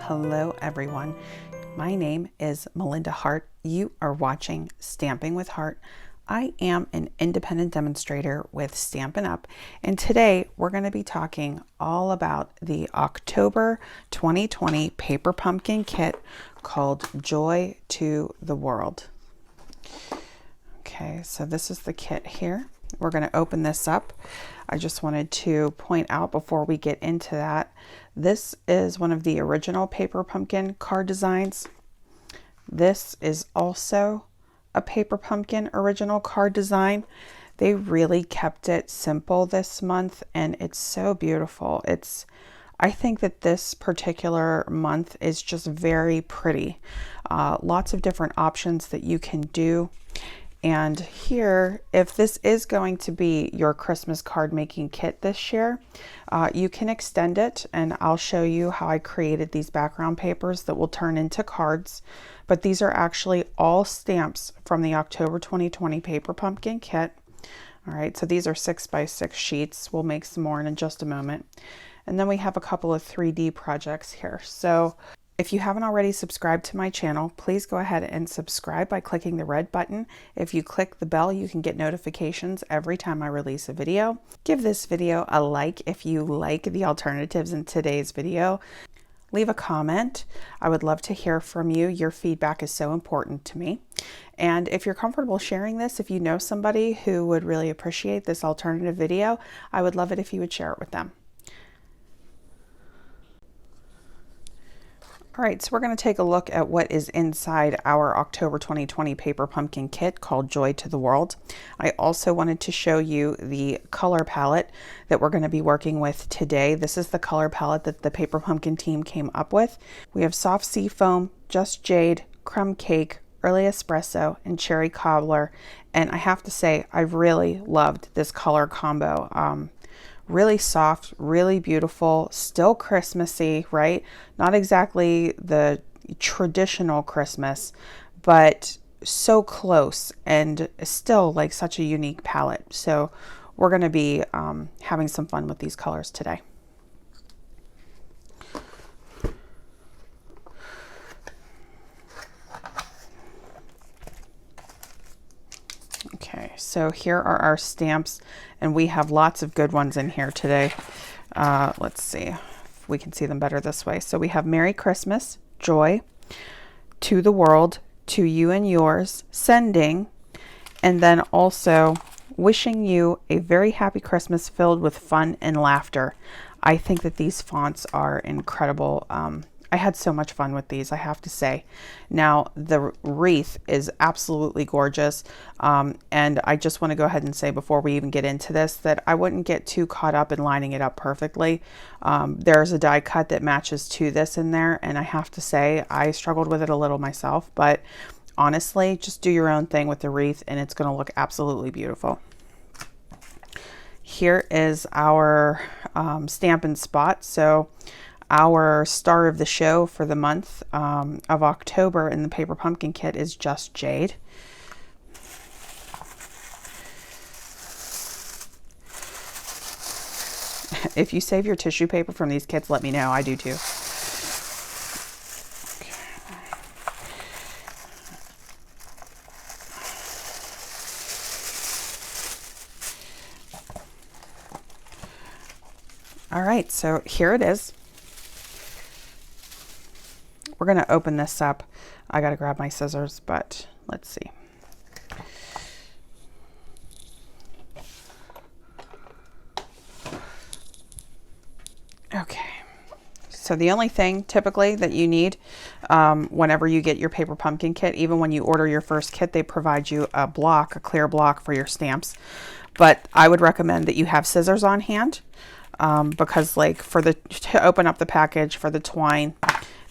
Hello everyone, my name is Melinda Hart. You are watching Stamping with Hart. I am an independent demonstrator with Stampin' Up, and today we're going to be talking all about the October 2020 paper pumpkin kit called Joy to the World. Okay, so this is the kit here. We're going to open this up. I just wanted to point out before we get into that, this is one of the original paper pumpkin card designs. This is also a paper pumpkin original card design. They really kept it simple this month and it's so beautiful. I think that this particular month is just very pretty. Lots of different options that you can do. And here, if this is going to be your Christmas card making kit this year, you can extend it, and I'll show you how I created these background papers that will turn into cards. But these are actually all stamps from the October 2020 paper pumpkin kit. All right, so these are 6x6 sheets. We'll make some more in just a moment. And then we have a couple of 3D projects here. So if you haven't already subscribed to my channel, please go ahead and subscribe by clicking the red button. If you click the bell, you can get notifications every time I release a video. Give this video a like if you like the alternatives in today's video. Leave a comment. I would love to hear from you. Your feedback is so important to me. And if you're comfortable sharing this, if you know somebody who would really appreciate this alternative video, I would love it if you would share it with them. All right, so we're going to take a look at what is inside our October 2020 paper pumpkin kit called Joy to the World. I also wanted to show you the color palette that we're going to be working with today. This is the color palette that the paper pumpkin team came up with. We have soft sea foam, just jade, crumb cake, early espresso, and cherry cobbler. And I have to say, I've really loved this color combo. Really soft, really beautiful, still Christmassy, right? Not exactly the traditional Christmas, but so close and still like such a unique palette. So we're going to be having some fun with these colors today. Okay, so here are our stamps, and we have lots of good ones in here today. Let's see if we can see them better this way. So we have Merry Christmas, Joy, To the World, To You and Yours, Sending, and then also Wishing You a Very Happy Christmas filled with fun and laughter. I think that these fonts are incredible. I had so much fun with these, I have to say. Now, the wreath is absolutely gorgeous. And I just want to go ahead and say before we even get into this that I wouldn't get too caught up in lining it up perfectly. There's a die cut that matches to this in there. And I have to say, I struggled with it a little myself. But honestly, just do your own thing with the wreath and it's going to look absolutely beautiful. Here is our Stampin' Spot. So our star of the show for the month of October in the paper pumpkin kit is Just Jade. If you save your tissue paper from these kits, let me know. I do too. All right, so here it is. We're going to open this up. I got to grab my scissors, but let's see. Okay. So the only thing typically that you need whenever you get your paper pumpkin kit, even when you order your first kit, they provide you a block, a clear block for your stamps. But I would recommend that you have scissors on hand because like to open up the package for the twine,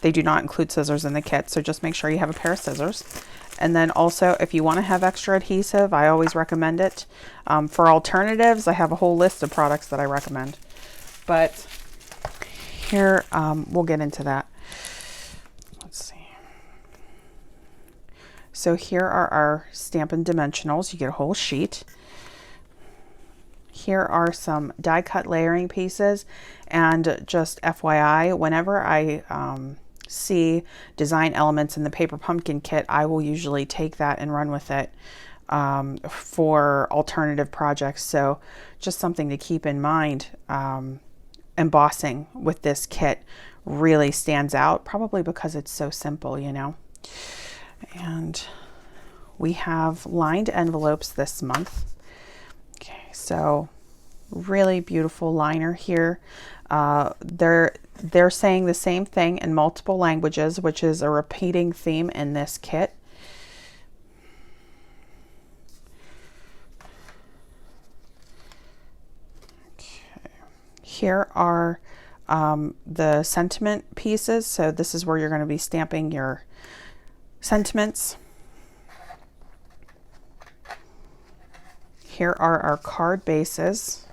they do not include scissors in the kit, so just make sure you have a pair of scissors. And then also, if you want to have extra adhesive, I always recommend it. For alternatives, I have a whole list of products that I recommend. But here, we'll get into that. Let's see. So here are our Stampin' Dimensionals. You get a whole sheet. Here are some die cut layering pieces, and just FYI, whenever I see design elements in the paper pumpkin kit, I will usually take that and run with it for alternative projects. So just something to keep in mind. Embossing with this kit really stands out, probably because it's so simple, you know. And we have lined envelopes this month. Okay, so really beautiful liner here. They're saying the same thing in multiple languages, which is a repeating theme in this kit. Okay. Here are the sentiment pieces. So this is where you're going to be stamping your sentiments. Here are our card bases.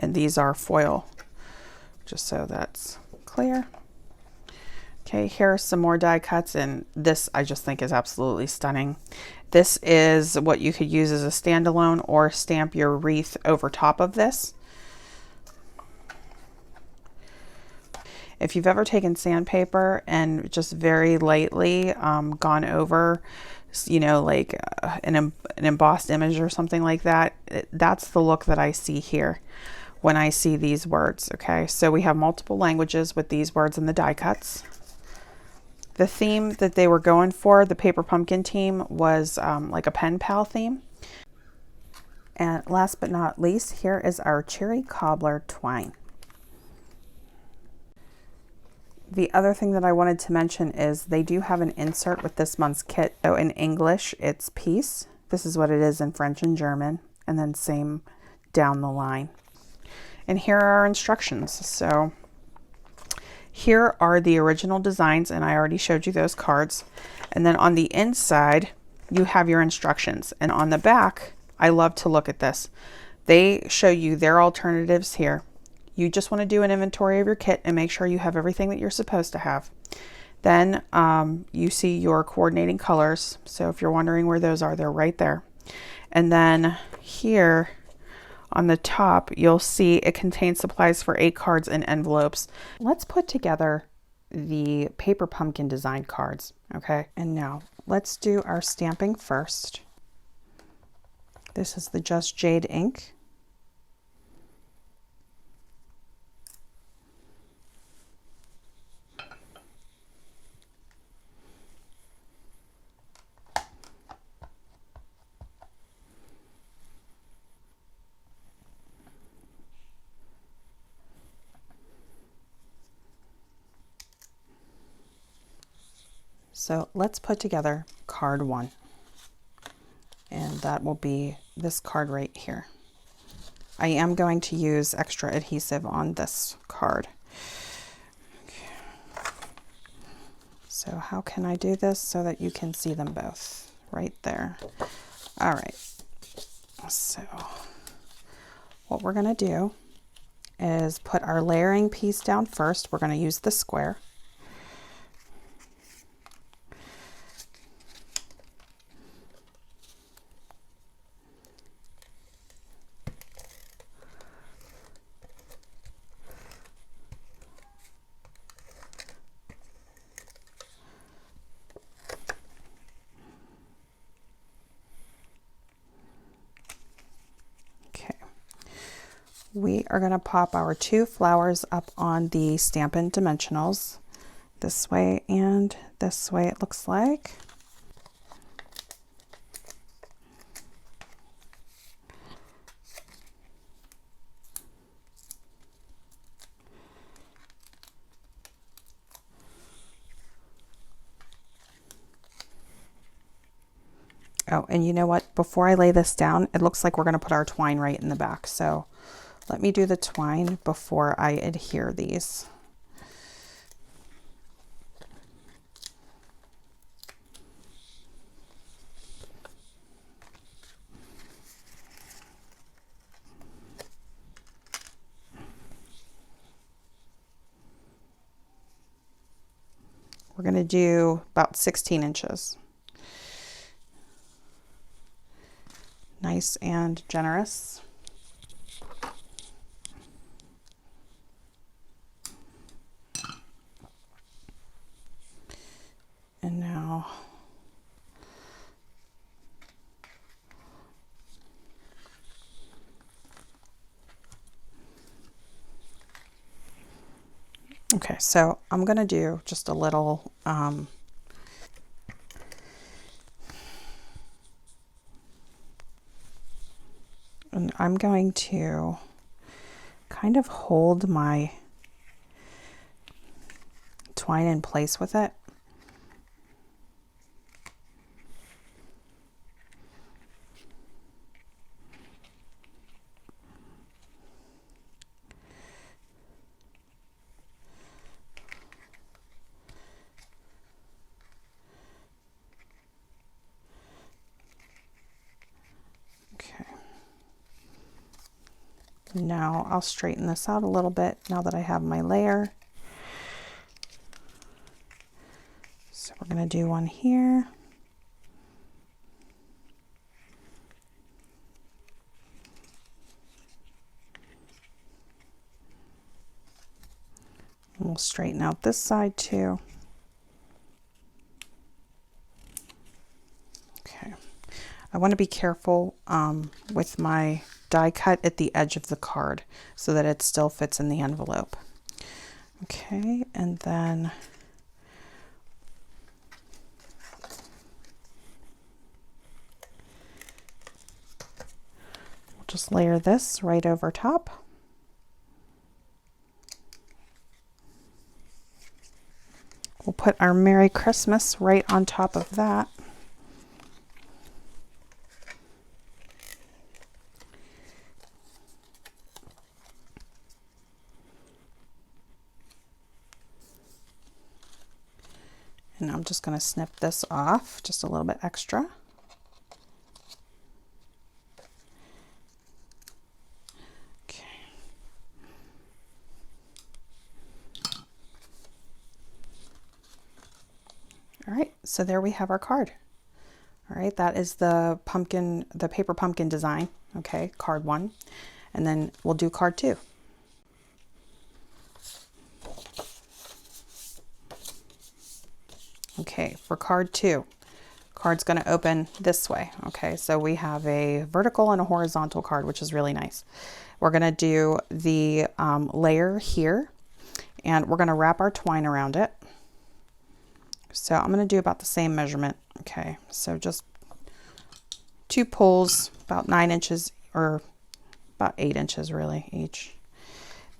And these are foil, just so that's clear. Okay, here are some more die cuts, and this I just think is absolutely stunning. This is what you could use as a standalone or stamp your wreath over top of this. If you've ever taken sandpaper and just very lightly gone over, you know, like an embossed image or something like that, that's the look that I see here when I see these words. Okay, so we have multiple languages with these words in the die cuts. The theme that they were going for, the paper pumpkin team, was like a pen pal theme. And last but not least, here is our cherry cobbler twine. The other thing that I wanted to mention is they do have an insert with this month's kit. So in English, it's peace. This is what it is in French and German, and then same down the line. And here are our instructions. So here are the original designs, and I already showed you those cards. And then on the inside, you have your instructions. And on the back, I love to look at this. They show you their alternatives here. You just want to do an inventory of your kit and make sure you have everything that you're supposed to have. Then you see your coordinating colors. So if you're wondering where those are, they're right there. And then here on the top, you'll see it contains supplies for 8 cards and envelopes. Let's put together the paper pumpkin design cards, okay? And now let's do our stamping first. This is the Just Jade ink. So let's put together card 1, and that will be this card right here. I am going to use extra adhesive on this card. Okay. So how can I do this so that you can see them both? Right there. All right. So what we're going to do is put our layering piece down first. We're going to use the square. We are going to pop our 2 flowers up on the Stampin' Dimensionals, this way and this way it looks like. Oh, and you know what? Before I lay this down, it looks like we're going to put our twine right in the back. So let me do the twine before I adhere these. We're going to do about 16 inches. Nice and generous. Okay, so I'm going to do just a little and I'm going to kind of hold my twine in place with it. Okay. Now I'll straighten this out a little bit now that I have my layer. So we're going to do one here. And we'll straighten out this side too. Okay. I want to be careful with my die cut at the edge of the card so that it still fits in the envelope. Okay, and then we'll just layer this right over top. We'll put our Merry Christmas right on top of that. And I'm just going to snip this off just a little bit extra. Okay. All right, so there we have our card. All right, that is the pumpkin, the paper pumpkin design. Okay, card 1. And then we'll do card 2. Okay, for card 2, card's going to open this way. Okay, so we have a vertical and a horizontal card, which is really nice. We're going to do the layer here, and we're going to wrap our twine around it. So I'm going to do about the same measurement. Okay, so just 2 pulls, about 9 inches, or about 8 inches really each.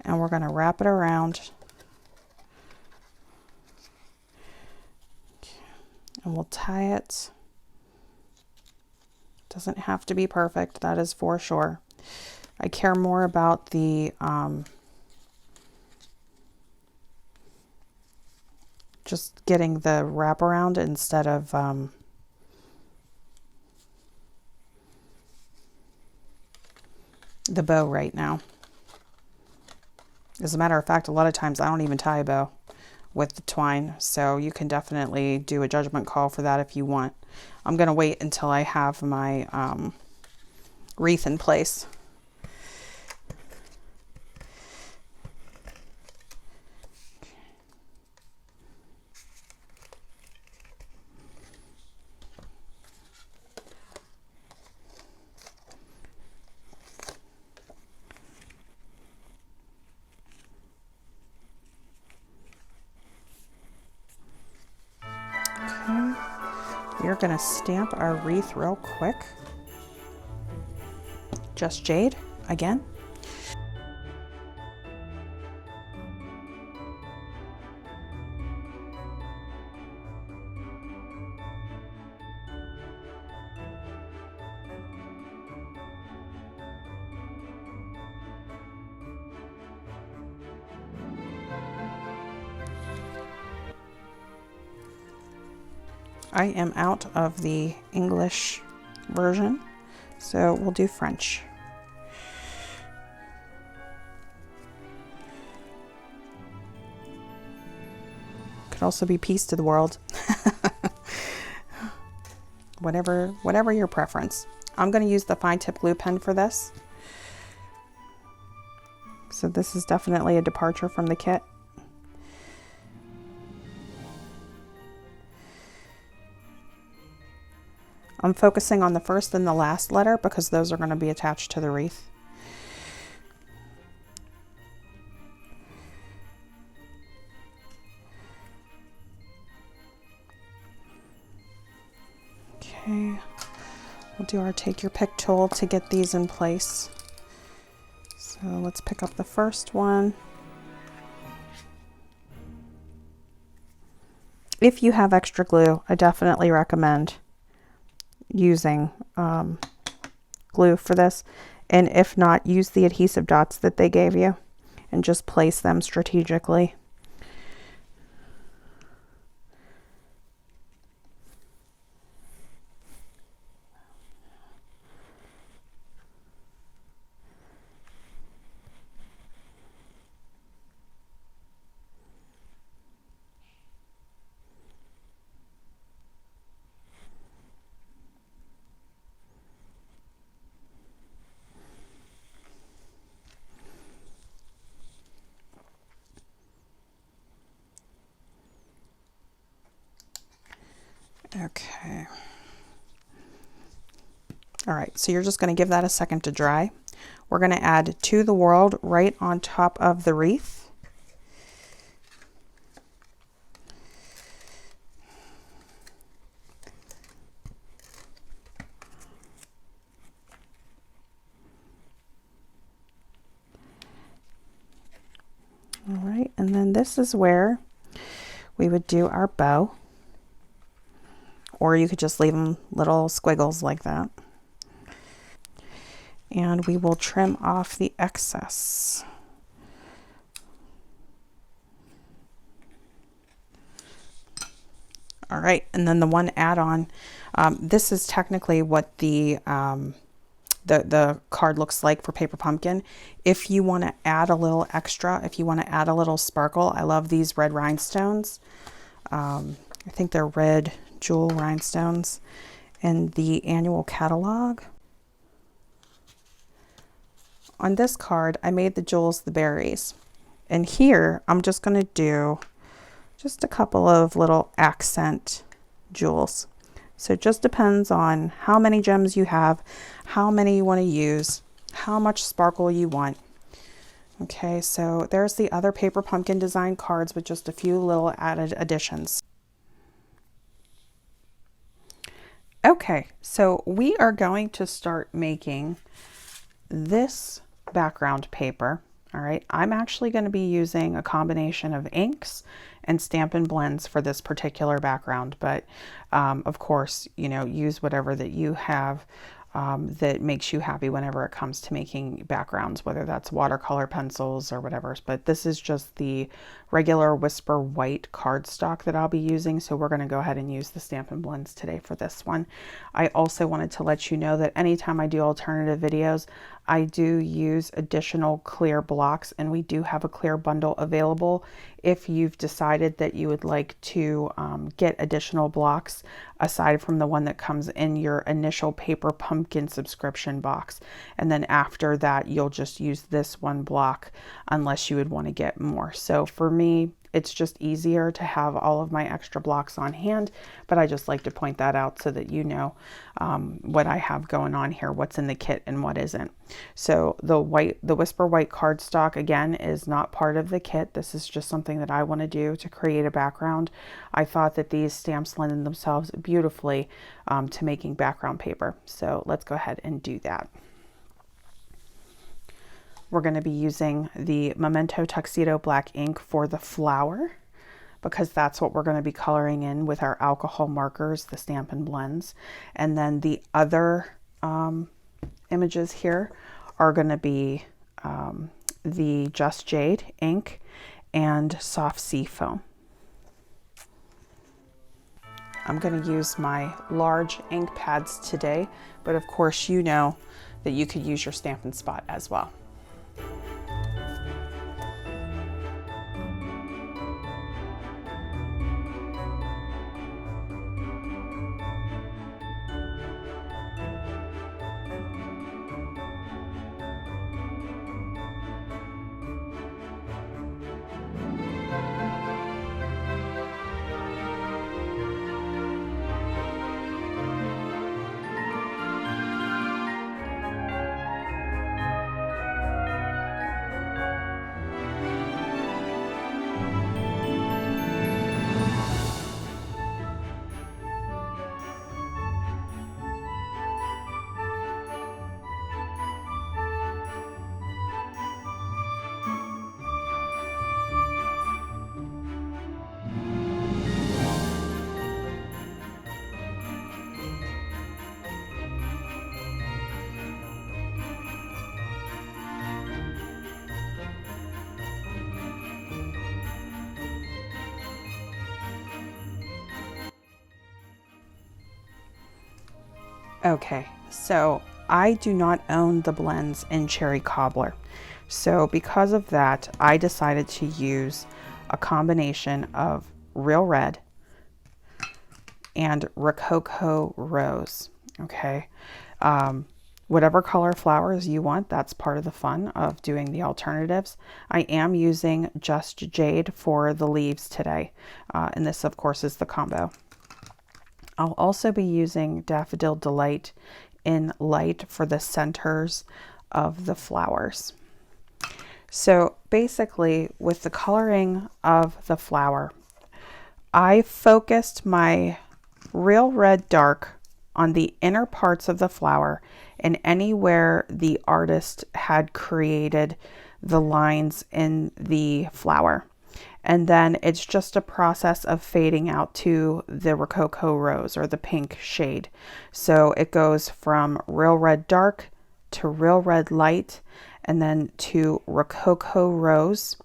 And we're going to wrap it around. And we'll tie it. Doesn't have to be perfect, that is for sure. I care more about the just getting the wraparound instead of the bow right now. As a matter of fact, a lot of times I don't even tie a bow with the twine, so you can definitely do a judgment call for that if you want. I'm going to wait until I have my wreath in place. We're going to stamp our wreath real quick. Just Jade again. I am out of the English version, so we'll do French. Could also be peace to the world. whatever your preference. I'm going to use the fine tip glue pen for this. So this is definitely a departure from the kit. I'm focusing on the first and the last letter because those are going to be attached to the wreath. Okay, we'll do our take your pick tool to get these in place. So let's pick up the first one. If you have extra glue, I definitely recommend using glue for this. And if not, use the adhesive dots that they gave you and just place them strategically. Okay. All right, so you're just going to give that a second to dry. We're going to add To the World right on top of the wreath. All right, and then this is where we would do our bow, or you could just leave them little squiggles like that. And we will trim off the excess. All right, and then the one add-on, this is technically what the card looks like for Paper Pumpkin. If you want to add a little extra, if you want to add a little sparkle, I love these red rhinestones. I think they're red jewel rhinestones in the annual catalog. On this card, I made the jewels the berries. And here, I'm just going to do just a couple of little accent jewels. So it just depends on how many gems you have, how many you want to use, how much sparkle you want. Okay, so there's the other Paper Pumpkin design cards with just a few little added additions. Okay, so we are going to start making this background paper. All right, I'm actually going to be using a combination of inks and Stampin Blends for this particular background, but of course, you know, use whatever that you have that makes you happy whenever it comes to making backgrounds, whether that's watercolor pencils or whatever. But this is just the regular Whisper white cardstock that I'll be using, so we're going to go ahead and use the Stampin Blends today for this one. I also wanted to let you know that anytime I do alternative videos, I do use additional clear blocks, and we do have a clear bundle available if you've decided that you would like to get additional blocks aside from the one that comes in your initial Paper Pumpkin subscription box. And then after that, you'll just use this one block unless you would want to get more. So for me, it's just easier to have all of my extra blocks on hand, but I just like to point that out so that you know what I have going on here, what's in the kit and what isn't. So the Whisper white cardstock, again, is not part of the kit. This is just something that I want to do to create a background. I thought that these stamps lend themselves beautifully to making background paper. So let's go ahead and do that. We're going to be using the Memento Tuxedo black ink for the flower, because that's what we're going to be coloring in with our alcohol markers, the Stampin Blends. And then the other images here are going to be the Just Jade ink and Soft Sea Foam. I'm going to use my large ink pads today, but of course you know that you could use your Stampin' Spot as well. Okay, so I do not own the blends in Cherry Cobbler. So because of that, I decided to use a combination of Real Red and Rococo Rose. Okay. Whatever color flowers you want, that's part of the fun of doing the alternatives. I am using Just Jade for the leaves today. And this, of course, is the combo. I'll also be using Daffodil Delight in light for the centers of the flowers. So basically, with the coloring of the flower, I focused my Real Red Dark on the inner parts of the flower and anywhere the artist had created the lines in the flower. And then it's just a process of fading out to the Rococo Rose or the pink shade. So it goes from Real Red Dark to Real Red Light and then to Rococo Rose.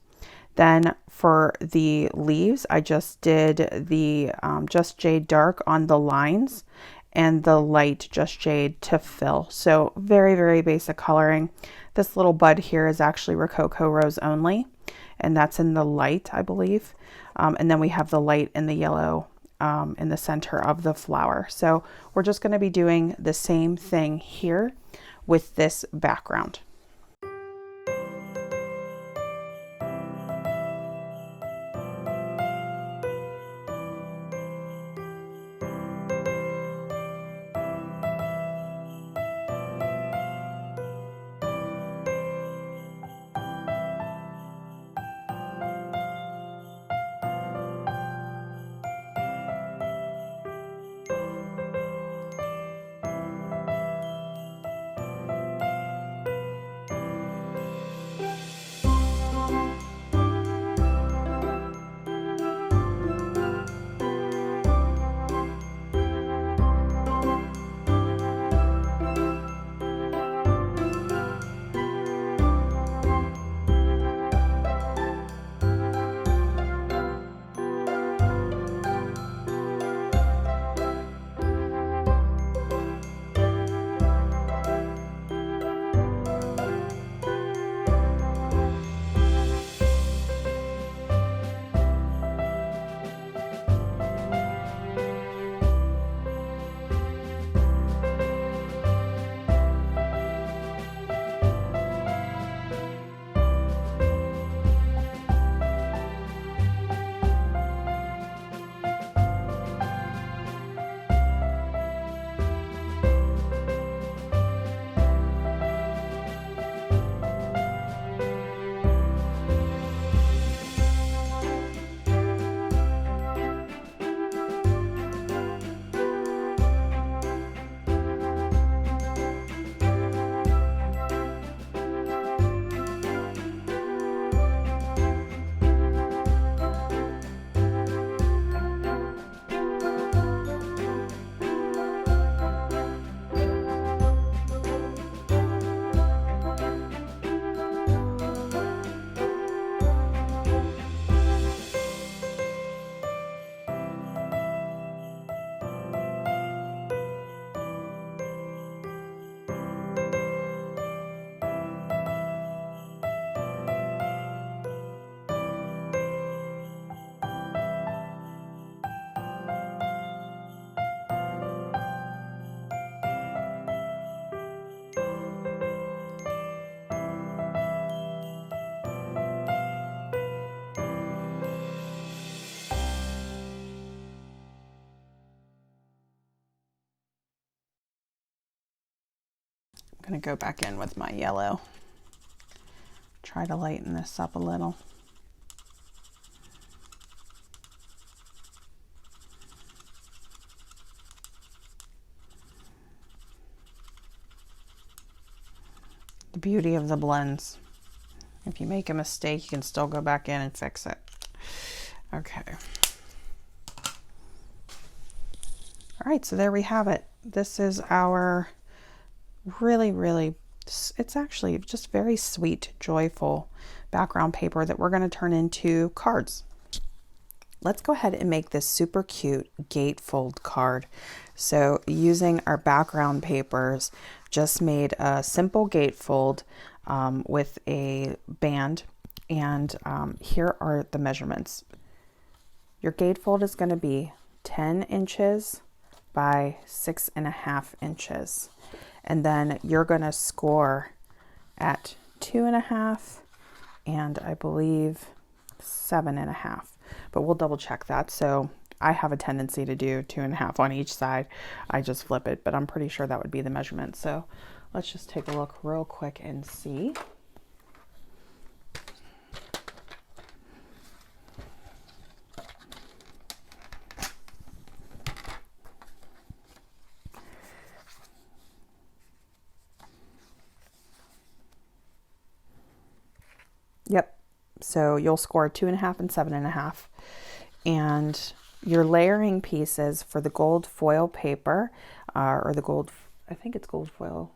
Then for the leaves, I just did the Just Jade Dark on the lines and the light Just Jade to fill. So very, very basic coloring. This little bud here is actually Rococo Rose only, and that's in the light, I believe. And then we have the light and the yellow in the center of the flower. So we're just going to be doing the same thing here with this background. I'm going to go back in with my yellow. Try to lighten this up a little. The beauty of the blends. If you make a mistake, you can still go back in and fix it. Okay. All right, so there we have it. This is our really, it's actually just very sweet, joyful background paper that we're going to turn into cards. let's go ahead and make this super cute gatefold card. So using our background papers, just made a simple gatefold with a band, and here are the measurements. Your gatefold is going to be 10 inches by 6.5 inches, and then you're going to score at 2.5 and I believe 7.5, but we'll double check that. So I have a tendency to do 2.5 on each side. I just flip it, but I'm pretty sure that would be the measurement. So let's just take a look real quick and see. Yep. So you'll score 2.5 and 7.5. And your layering pieces for the gold foil paper, or the gold, I think it's gold foil.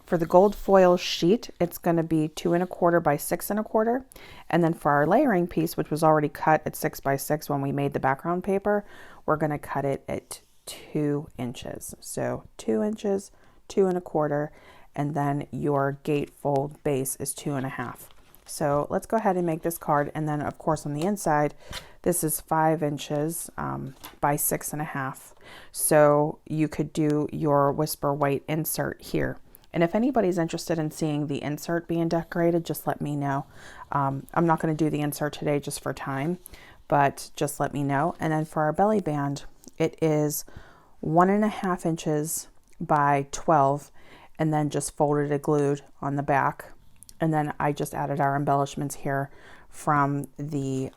For the gold foil sheet, it's going to be 2.25 by 6.25. And then for our layering piece, which was already cut at 6 by 6 when we made the background paper, we're going to cut it at 2 inches. So 2 inches, 2.25, and then your gatefold base is 2.5. So let's go ahead and make this card. And then of course on the inside, this is 5 inches by 6.5. So you could do your Whisper White insert here. And if anybody's interested in seeing the insert being decorated, just let me know. I'm not going to do the insert today just for time, but just let me know. And then for our belly band, it is 1.5 inches by 12, and then just folded and glued on the back. And then I just added our embellishments here from the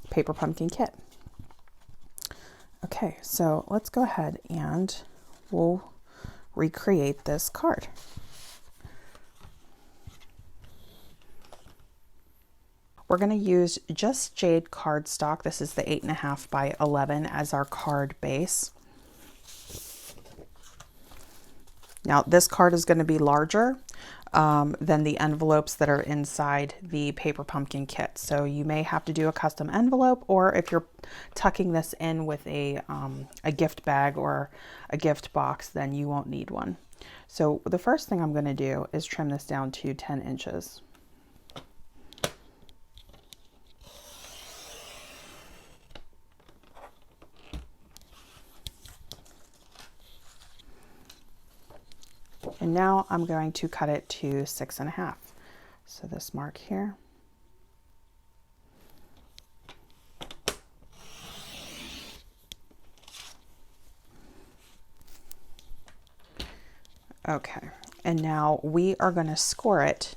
paper pumpkin kit. Okay, so let's go ahead and we'll recreate this card. We're going to use just jade cardstock. This is the 8.5 by 11 as our card base. Now this card is going to be larger than the envelopes that are inside the paper pumpkin kit. So you may have to do a custom envelope, or if you're tucking this in with a gift bag or a gift box, then you won't need one. So the first thing I'm going to do is trim this down to 10 inches. And now I'm going to cut it to 6.5. So this mark here. Okay, and now we are going to score it.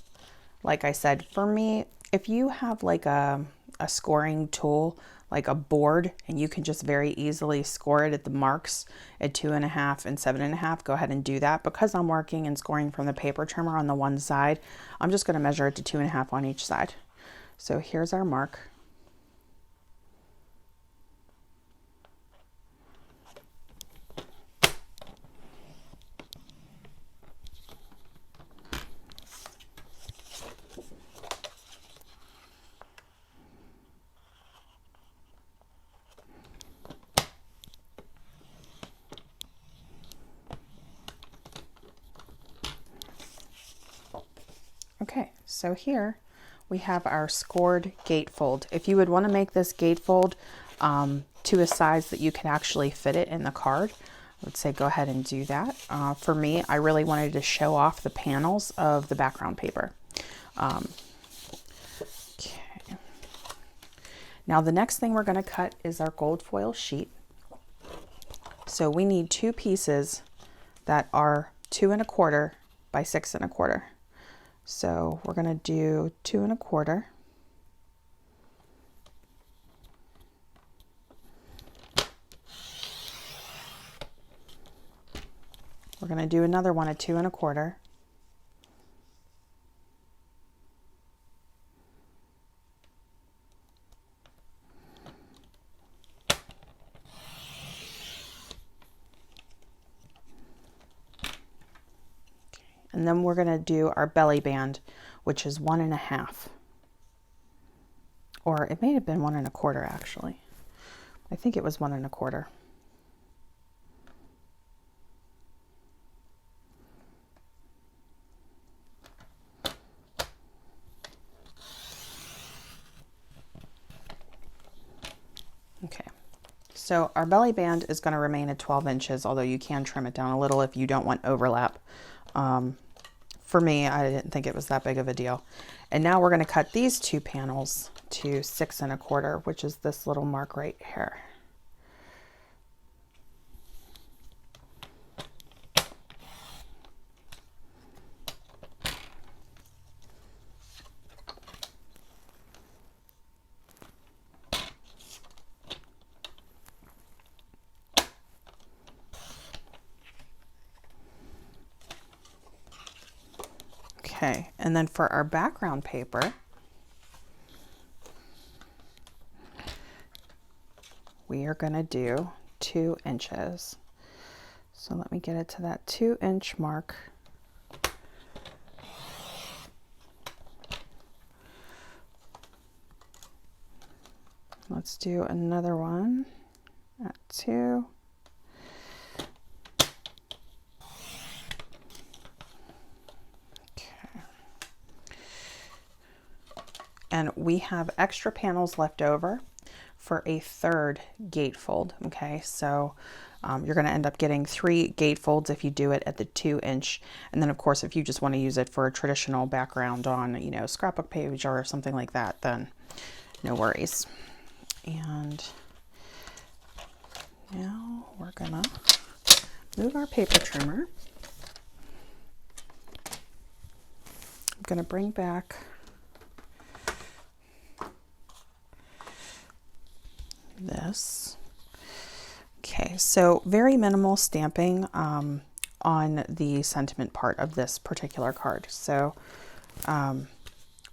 Like I said, for me, if you have like a scoring tool, like a board, and you can just very easily score it at the marks at 2.5 and 7.5, go ahead and do that. Because I'm working and scoring from the paper trimmer on the one side, I'm just going to measure it to 2.5 on each side. So here's our mark. Okay, so here we have our scored gatefold. If you would want to make this gatefold to a size that you can actually fit it in the card, I would say go ahead and do that. For me, I really wanted to show off the panels of the background paper. Okay. Now the next thing we're going to cut is our gold foil sheet. So we need two pieces that are 2.25 by 6.25. So we're going to do 2.25. We're going to do another one at 2.25. And then we're going to do our belly band, which is 1.5. or it may have been 1 1/4 actually. I think it was 1 1/4. Okay, so our belly band is going to remain at 12 inches, although you can trim it down a little if you don't want overlap. For me, I didn't think it was that big of a deal. And now we're going to cut these 2 panels to 6 1/4, which is this little mark right here. Okay, and then for our background paper, we are going to do 2 inches. So let me get it to that 2-inch mark. Let's do another one at 2. And we have extra panels left over for a 3rd gatefold. Okay, so you're going to end up getting 3 gatefolds if you do it at the 2-inch. And then of course, if you just want to use it for a traditional background on, you know, scrapbook page or something like that, then no worries. And now we're gonna move our paper trimmer. I'm gonna bring back this. Okay, so very minimal stamping on the sentiment part of this particular card. So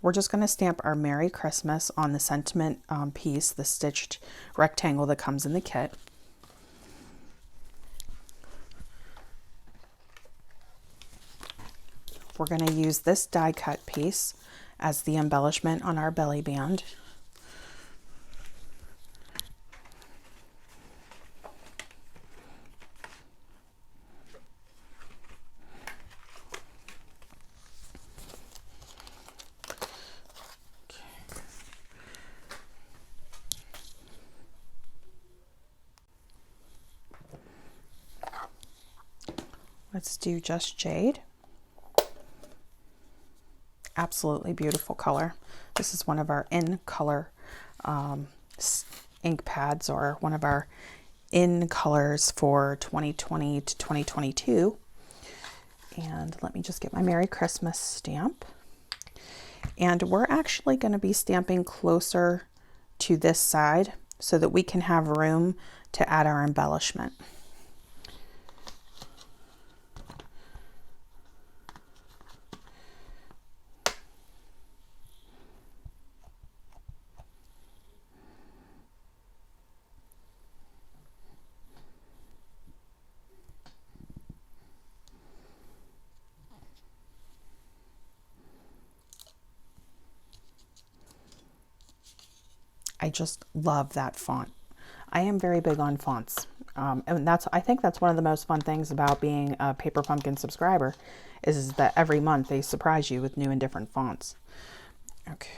we're just going to stamp our Merry Christmas on the sentiment piece, the stitched rectangle that comes in the kit. We're going to use this die cut piece as the embellishment on our belly band. Let's do Just Jade. Absolutely beautiful color. This is one of our in color ink pads, or one of our in colors for 2020 to 2022. And let me just get my Merry Christmas stamp. And we're actually going to be stamping closer to this side so that we can have room to add our embellishment. I just love that font. I am very big on fonts. And I think that's one of the most fun things about being a Paper Pumpkin subscriber, is that every month they surprise you with new and different fonts. Okay.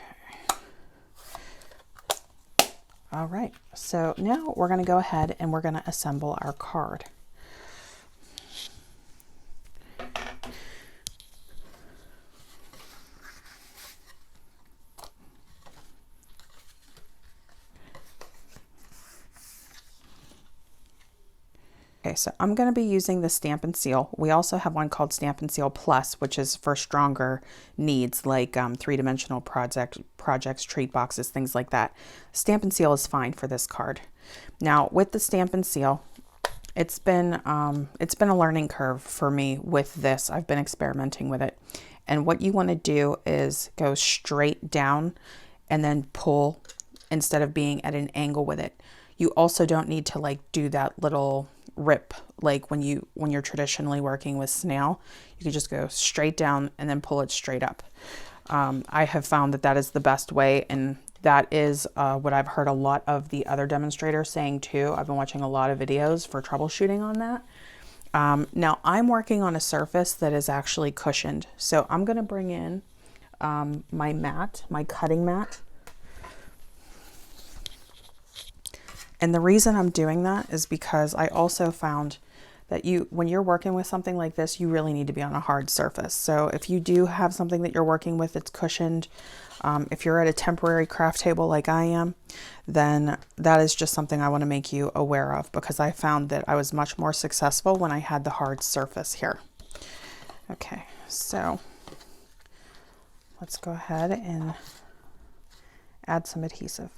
All right, so now we're going to go ahead and we're going to assemble our card. Okay, so I'm going to be using the Stampin' Seal. We also have one called Stampin' Seal Plus, which is for stronger needs like three-dimensional projects, treat boxes, things like that. Stampin' Seal is fine for this card. Now, with the Stampin' Seal, it's been a learning curve for me with this. I've been experimenting with it. And what you want to do is go straight down and then pull instead of being at an angle with it. You also don't need to like do that little rip like when you're traditionally working with snail. You can just go straight down and then pull it straight up. I have found that that is the best way, and That is what I've heard a lot of the other demonstrators saying too. I've been watching a lot of videos for troubleshooting on that. Now I'm working on a surface that is actually cushioned. So I'm going to bring in my mat, my cutting mat. And the reason I'm doing that is because I also found that when you're working with something like this, you really need to be on a hard surface. So if you do have something that you're working with that's cushioned, if you're at a temporary craft table like I am, then that is just something I want to make you aware of, because I found that I was much more successful when I had the hard surface here. Okay, so let's go ahead and add some adhesive.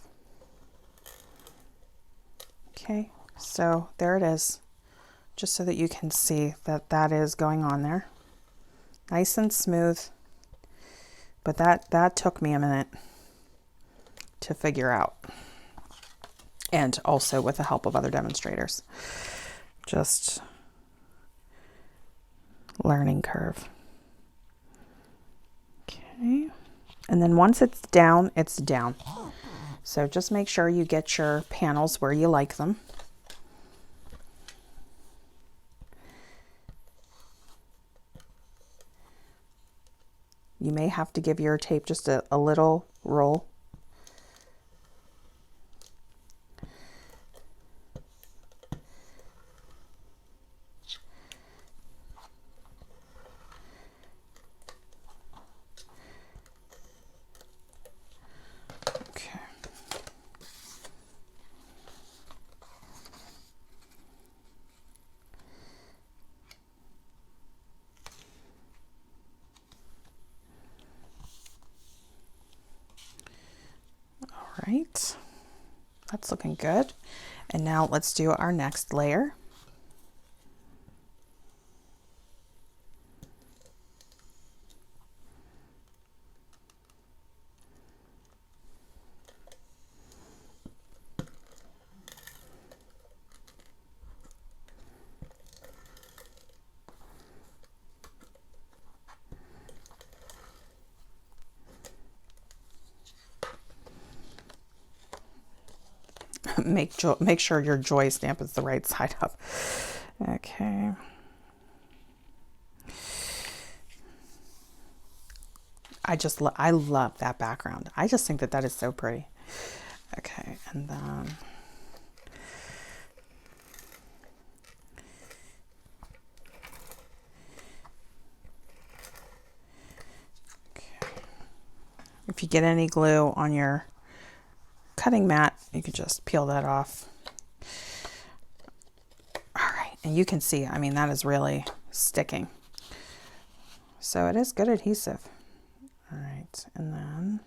Okay, so there it is, just so that you can see that that is going on there. Nice and smooth, but that took me a minute to figure out. And also with the help of other demonstrators. Just learning curve. Okay, and then once it's down, it's down. So just make sure you get your panels where you like them. You may have to give your tape just a little roll. Okay. All right, that's looking good. And now let's do our next layer. Make sure your joy stamp is the right side up. Okay. I love that background. I just think that that is so pretty. Okay, and then if you get any glue on your cutting mat, you could just peel that off. All right, and you can see, I mean, that is really sticking. So it is good adhesive. All right, and then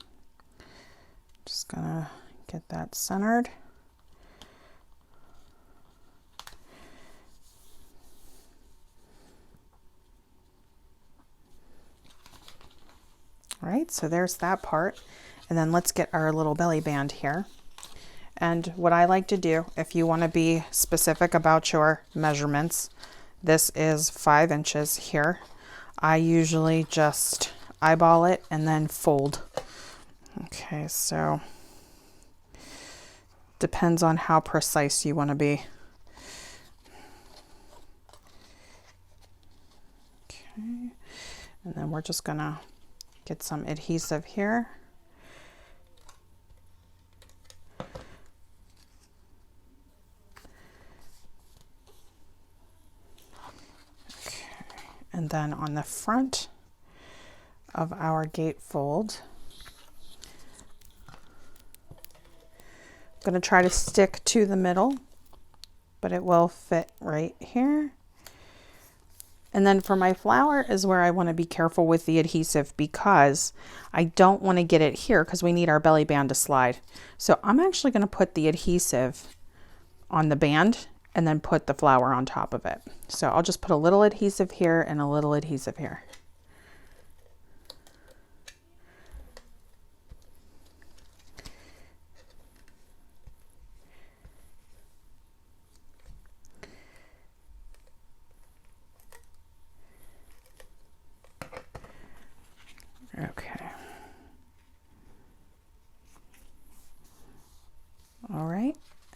just gonna get that centered. All right, so there's that part. And then let's get our little belly band here. And what I like to do, if you want to be specific about your measurements, this is 5 inches here. I usually just eyeball it and then fold. Okay, so depends on how precise you want to be. Okay, and then we're just gonna get some adhesive here. And then on the front of our gatefold, I'm going to try to stick to the middle, but it will fit right here. And then for my flower is where I want to be careful with the adhesive, because I don't want to get it here because we need our belly band to slide. So I'm actually going to put the adhesive on the band and then put the flower on top of it. So I'll just put a little adhesive here and a little adhesive here. Okay.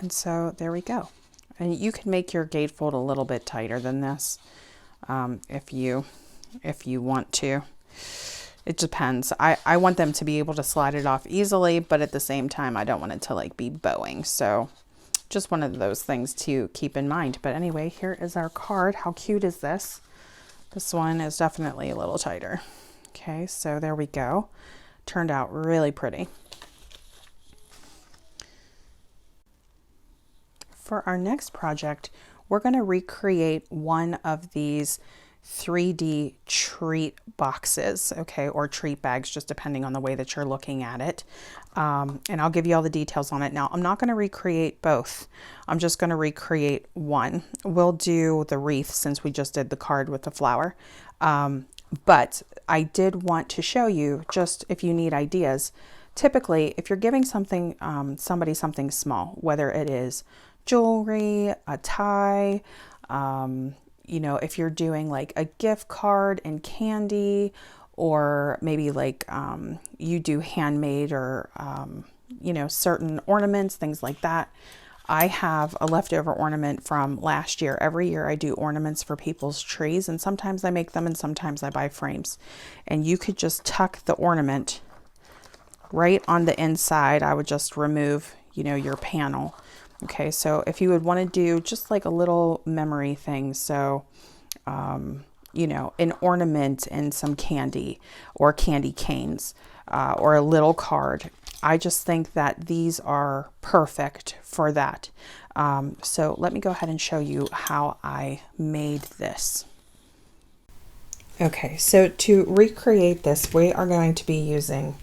And so there we go. And you can make your gatefold a little bit tighter than this if you want to. It depends. I want them to be able to slide it off easily, but at the same time, I don't want it to like be bowing. So just one of those things to keep in mind. But anyway, here is our card. How cute is this? This one is definitely a little tighter. Okay, so there we go. Turned out really pretty. For our next project, we're going to recreate one of these 3D treat boxes, okay, or treat bags, just depending on the way that you're looking at it. And I'll give you all the details on it. Now, I'm not going to recreate both. I'm just going to recreate one. We'll do the wreath since we just did the card with the flower. But I did want to show you, just if you need ideas, typically if you're giving something, somebody something small, whether it is jewelry, a tie, you know, if you're doing like a gift card and candy, or maybe like you do handmade or, you know, certain ornaments, things like that. I have a leftover ornament from last year. Every year I do ornaments for people's trees, and sometimes I make them and sometimes I buy frames. And you could just tuck the ornament right on the inside. I would just remove, you know, your panel. Okay, so if you would want to do just like a little memory thing, so, you know, an ornament and some candy or candy canes or a little card, I just think that these are perfect for that. So let me go ahead and show you how I made this. Okay, so to recreate this, we are going to be using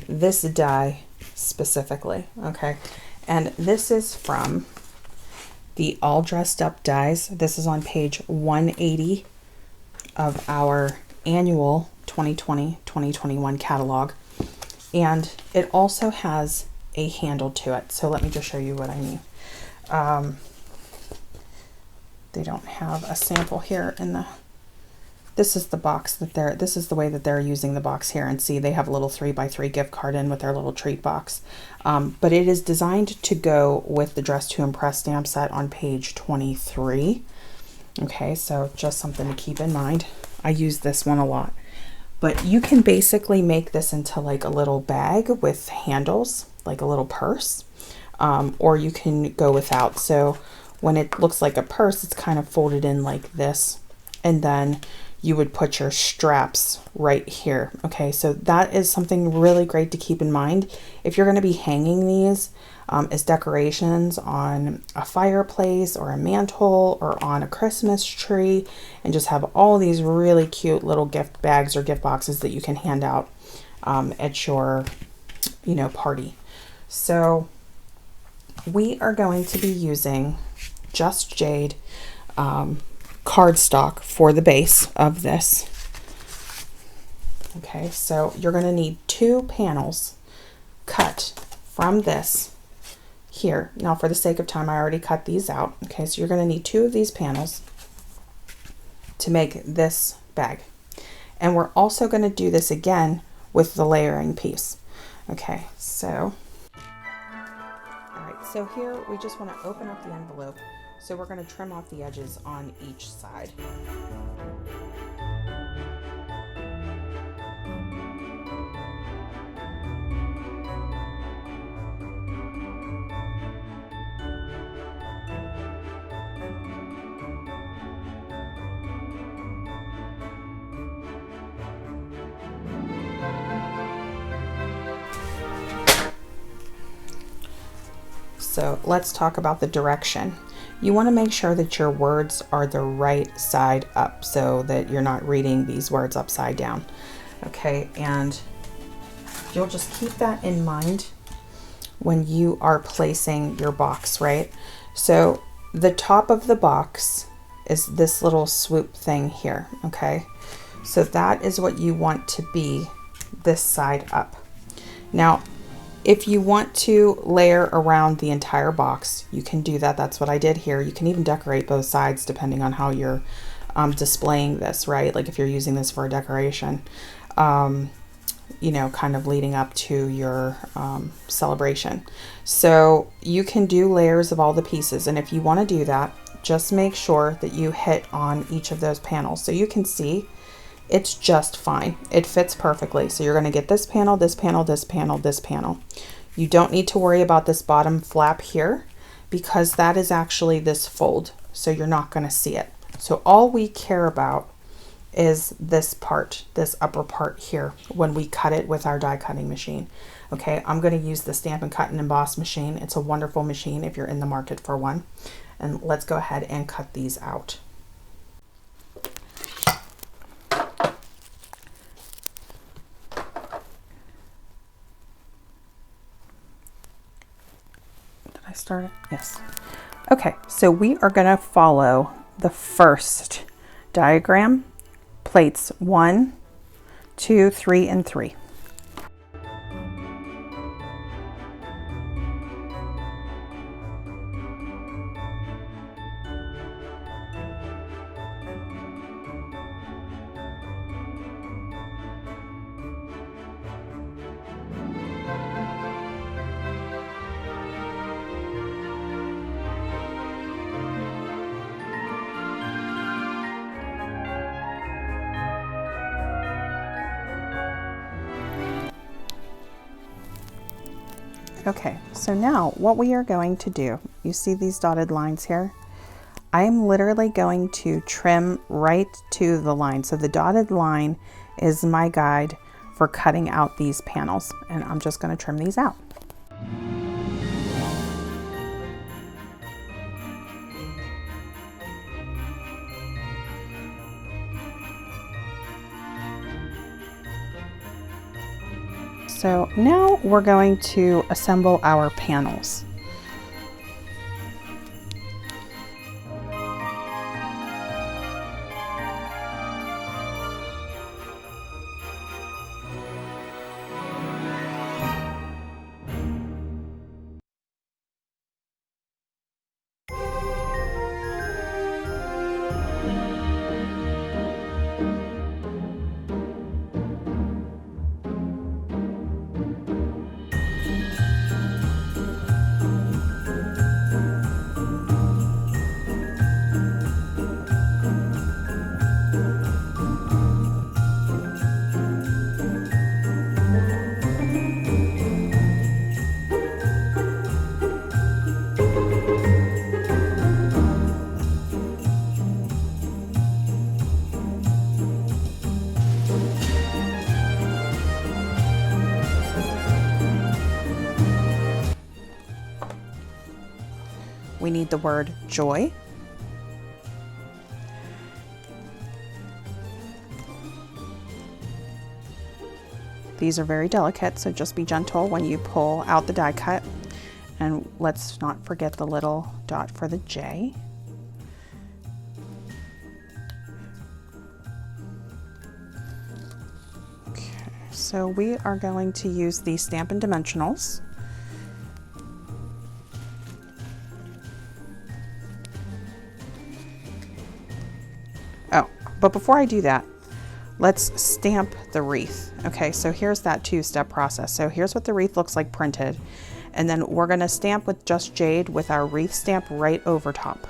this die specifically, okay? And this is from the All Dressed Up dies. This is on page 180 of our annual 2020-2021 catalog. And it also has a handle to it. So let me just show you what I mean. They don't have a sample here in the, this is the box that this is the way that they're using the box here. And see, they have a little 3x3 gift card in with their little treat box. But it is designed to go with the Dress to Impress stamp set on page 23. Okay, so just something to keep in mind. I use this one a lot. But you can basically make this into like a little bag with handles, like a little purse, or you can go without. So when it looks like a purse, it's kind of folded in like this, and then you would put your straps right here. Okay, so that is something really great to keep in mind. If you're going to be hanging these as decorations on a fireplace or a mantle or on a Christmas tree, and just have all these really cute little gift bags or gift boxes that you can hand out at your, you know, party. So we are going to be using Just Jade cardstock for the base of this. Okay, so you're going to need 2 panels cut from this here. Now, for the sake of time, I already cut these out. Okay, so you're going to need 2 of these panels to make this bag. And we're also going to do this again with the layering piece. Okay, so, all right, so here we just want to open up the envelope. So we're going to trim off the edges on each side. So let's talk about the direction. You want to make sure that your words are the right side up so that you're not reading these words upside down. Okay, and you'll just keep that in mind when you are placing your box, right? So the top of the box is this little swoop thing here, okay? So that is what you want to be this side up. Now, if you want to layer around the entire box, you can do that. That's what I did here. You can even decorate both sides depending on how you're displaying this, right? Like if you're using this for a decoration. you know, kind of leading up to your celebration. So you can do layers of all the pieces, and if you want to do that, just make sure that you hit on each of those panels so you can see it's just fine. It fits perfectly. So you're going to get this panel, this panel, this panel, this panel. You don't need to worry about this bottom flap here because that is actually this fold, so you're not going to see it. So all we care about is this part, this upper part here, when we cut it with our die cutting machine. Okay, I'm going to use the Stampin' Cut and Emboss machine. It's a wonderful machine if you're in the market for one. And let's go ahead and cut these out. Did I start it? Yes. Okay, so we are going to follow the first diagram, plates 1, 2, 3, and 3. Okay, so now what we are going to do, you see these dotted lines here? I'm literally going to trim right to the line. So the dotted line is my guide for cutting out these panels, and I'm just going to trim these out. So now we're going to assemble our panels. We need the word joy. These are very delicate, so just be gentle when you pull out the die cut. And let's not forget the little dot for the J. Okay, so we are going to use the Stampin' Dimensionals. Oh, but before I do that, let's stamp the wreath. Okay, so here's that two-step process. So here's what the wreath looks like printed. And then we're gonna stamp with Just Jade with our wreath stamp right over top.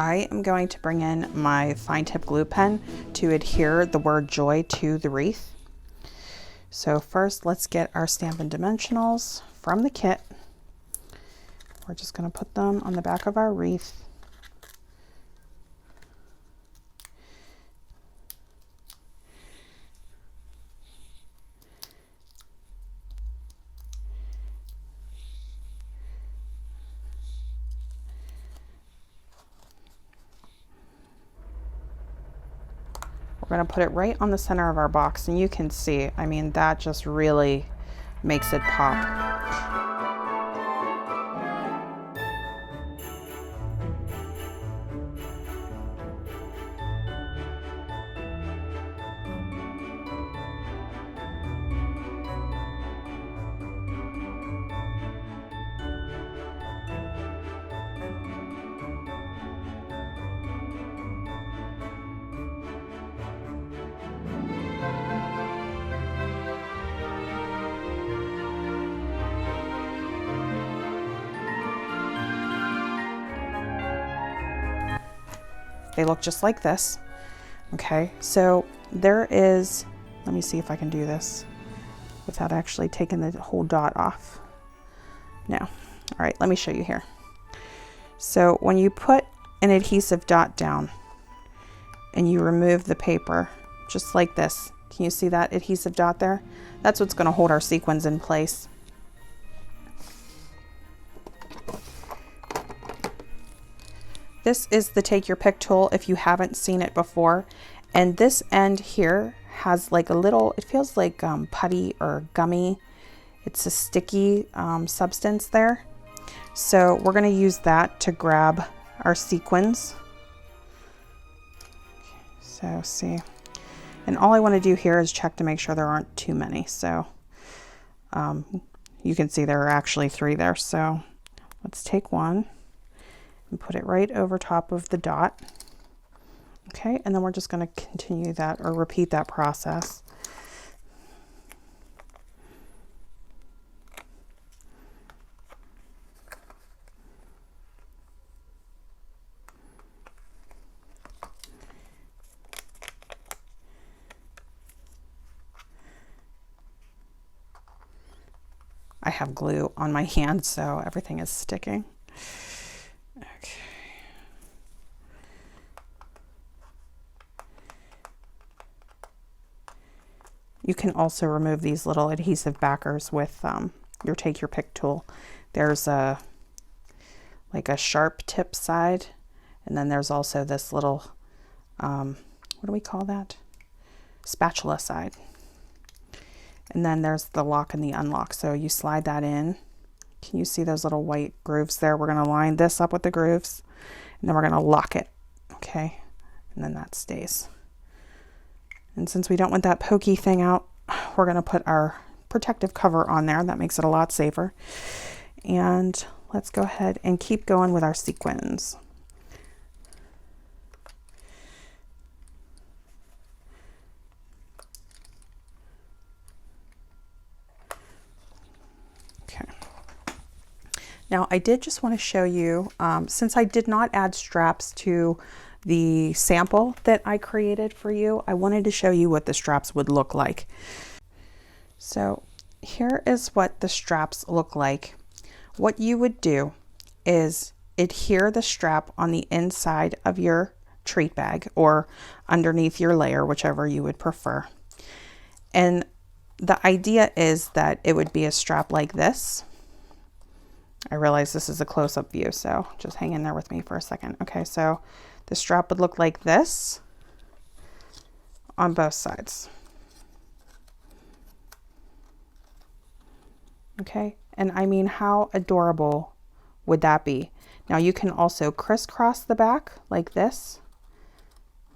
I am going to bring in my fine tip glue pen to adhere the word joy to the wreath. So first, let's get our Stampin' Dimensionals from the kit. We're just going to put them on the back of our wreath. We're going to put it right on the center of our box, and you can see, I mean, that just really makes it pop. They look just like this. Okay, so there is, let me see if I can do this without actually taking the whole dot off. No. All right, let me show you here. So when you put an adhesive dot down and you remove the paper, just like this, can you see that adhesive dot there? That's what's going to hold our sequins in place. This is the Take Your Pick tool if you haven't seen it before. And this end here has like a little, it feels like putty or gummy. It's a sticky substance there. So we're going to use that to grab our sequins. So see, and all I want to do here is check to make sure there aren't too many. So you can see there are actually 3 there. So let's take one and put it right over top of the dot. Okay, and then we're just going to continue that or repeat that process. I have glue on my hand, so everything is sticking. Okay. You can also remove these little adhesive backers with your Take Your Pick tool. There's like a sharp tip side, and then there's also this little, what do we call that? Spatula side. And then there's the lock and the unlock. So you slide that in. Can you see those little white grooves there? We're going to line this up with the grooves, and then we're going to lock it. Okay. And then that stays. And since we don't want that pokey thing out, we're going to put our protective cover on there. That makes it a lot safer. And let's go ahead and keep going with our sequins. Now I did just want to show you, since I did not add straps to the sample that I created for you, I wanted to show you what the straps would look like. So here is what the straps look like. What you would do is adhere the strap on the inside of your treat bag or underneath your layer, whichever you would prefer. And the idea is that it would be a strap like this. I realize this is a close-up view, so just hang in there with me for a second. Okay, so the strap would look like this on both sides. Okay, and I mean, how adorable would that be? Now you can also crisscross the back like this.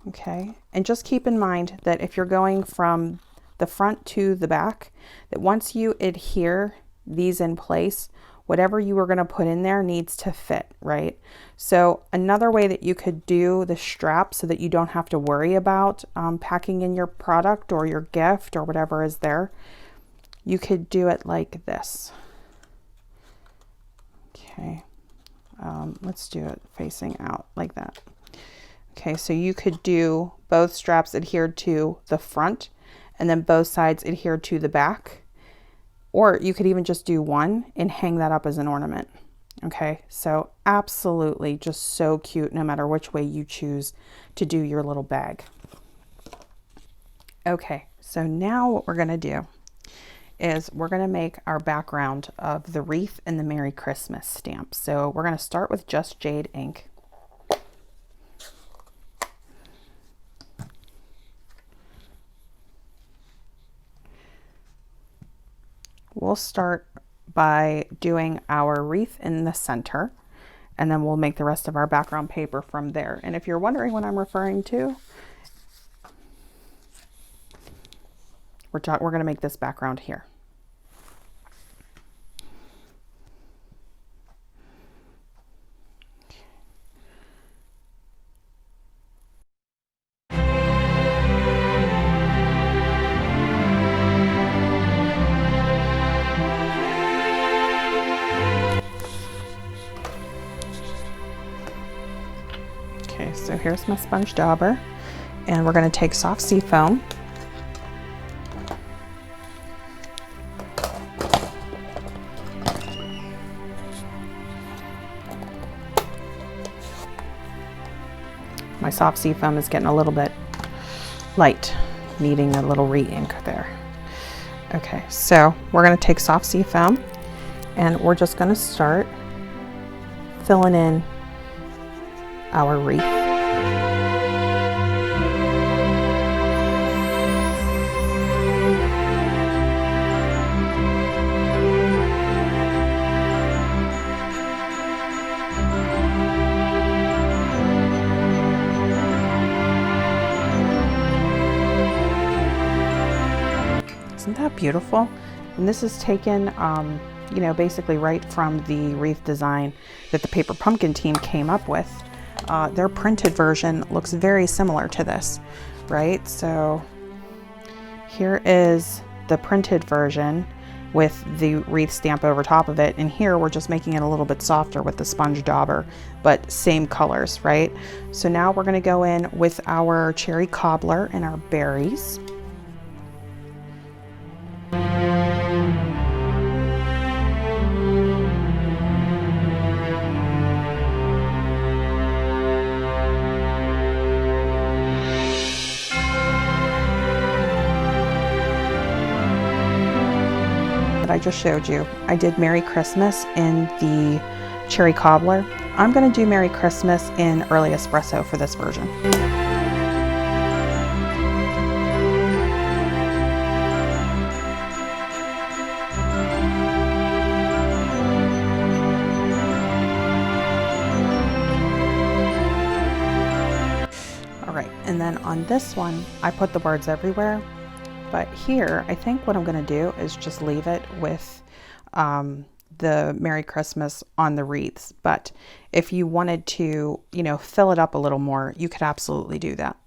Okay, and just keep in mind that if you're going from the front to the back, that once you adhere these in place, whatever you were going to put in there needs to fit, right? So another way that you could do the strap so that you don't have to worry about packing in your product or your gift or whatever is there, you could do it like this. Okay, let's do it facing out like that. Okay, so you could do both straps adhered to the front and then both sides adhered to the back. Or you could even just do one and hang that up as an ornament. Okay, so absolutely just so cute no matter which way you choose to do your little bag. Okay, so now what we're gonna do is we're gonna make our background of the wreath and the Merry Christmas stamp. So we're gonna start with just jade ink. We'll start by doing our wreath in the center, and then we'll make the rest of our background paper from there. And if you're wondering what I'm referring to, we're going to make this background here. So here's my sponge dauber, and we're going to take soft sea foam. My soft sea foam is getting a little bit light, needing a little re-ink there. Okay, so we're going to take soft sea foam and we're just going to start filling in our wreath. Isn't that beautiful? And this is taken, you know, basically right from the wreath design that the Paper Pumpkin team came up with. Their printed version looks very similar to this, right? So here is the printed version with the wreath stamp over top of it. And here we're just making it a little bit softer with the sponge dauber, but same colors, right? So now we're gonna go in with our cherry cobbler and our berries. I just showed you. I did Merry Christmas in the cherry cobbler. I'm going to do Merry Christmas in early espresso for this version. All right, and then on this one, I put the words everywhere. But here, I think what I'm going to do is just leave it with the Merry Christmas on the wreaths. But if you wanted to, you know, fill it up a little more, you could absolutely do that.